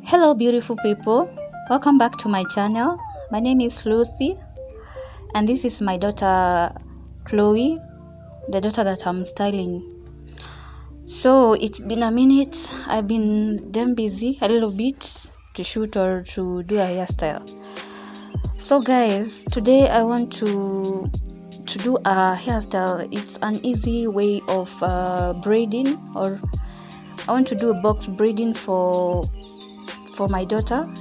Hello beautiful people, welcome back to my channel. My name is Lucy and this is my daughter Chloe, the daughter that I'm styling. So it's been a minute. I've been damn busy a little bit to shoot or to do a hairstyle. So guys, today I want to do a hairstyle. It's an easy way of braiding, or I want to do a box braiding for my daughter,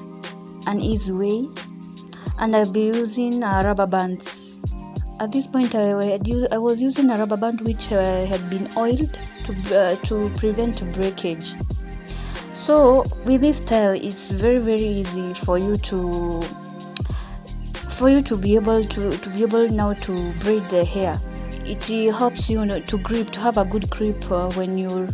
an easy way, and I'll be using rubber bands. At this point I was using a rubber band which had been oiled to prevent breakage. So with this style it's very easy for you to be able now to braid the hair. It helps you to have a good grip when you're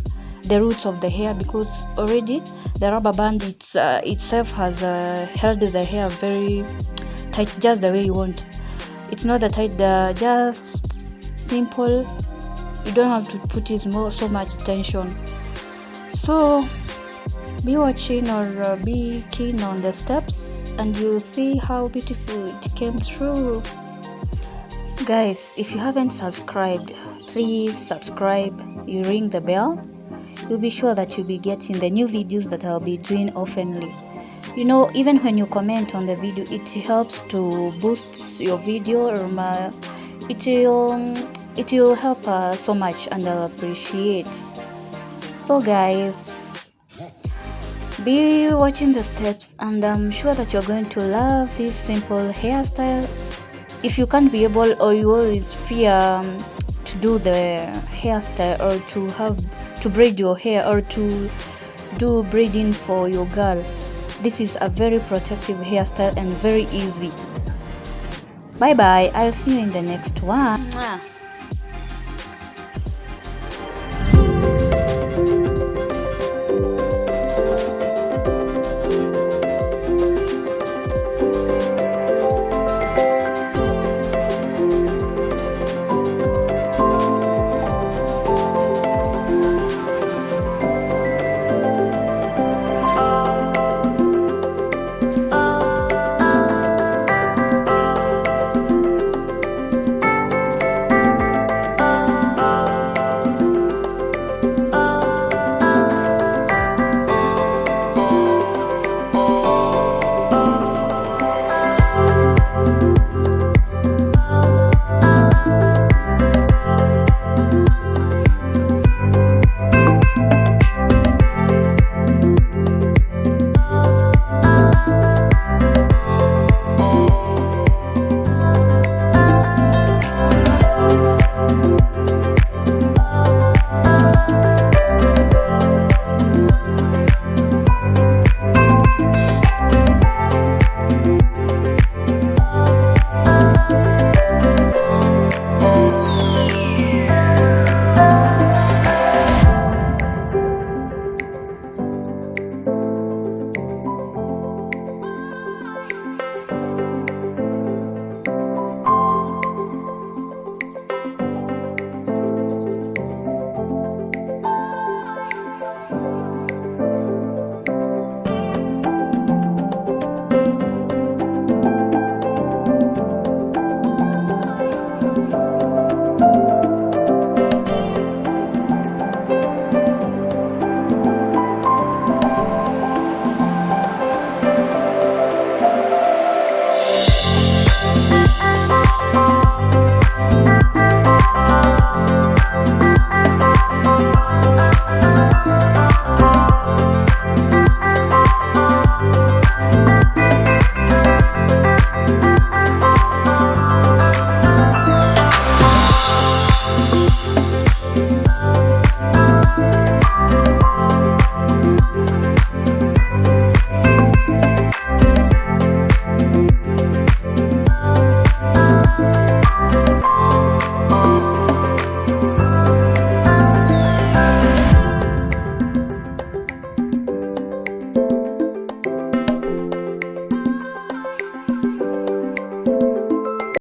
the roots of the hair, because already the rubber band itself has held the hair very tight, just the way you want. It's not that tight, just simple. You don't have to put so much tension. So be watching or be keen on the steps and you'll see how beautiful it came through. Guys, if you haven't subscribed, please subscribe. You ring the bell, you'll be sure that you'll be getting the new videos that I'll be doing oftenly. Even when you comment on the video, it helps to boost your video, or it will help so much, and I'll appreciate. So guys, be watching the steps and I'm sure that you're going to love this simple hairstyle. If you can't be able, or you always fear to do the hairstyle, or to braid your hair, or to do braiding for your girl, this is a very protective hairstyle and very easy. Bye bye, I'll see you in the next one.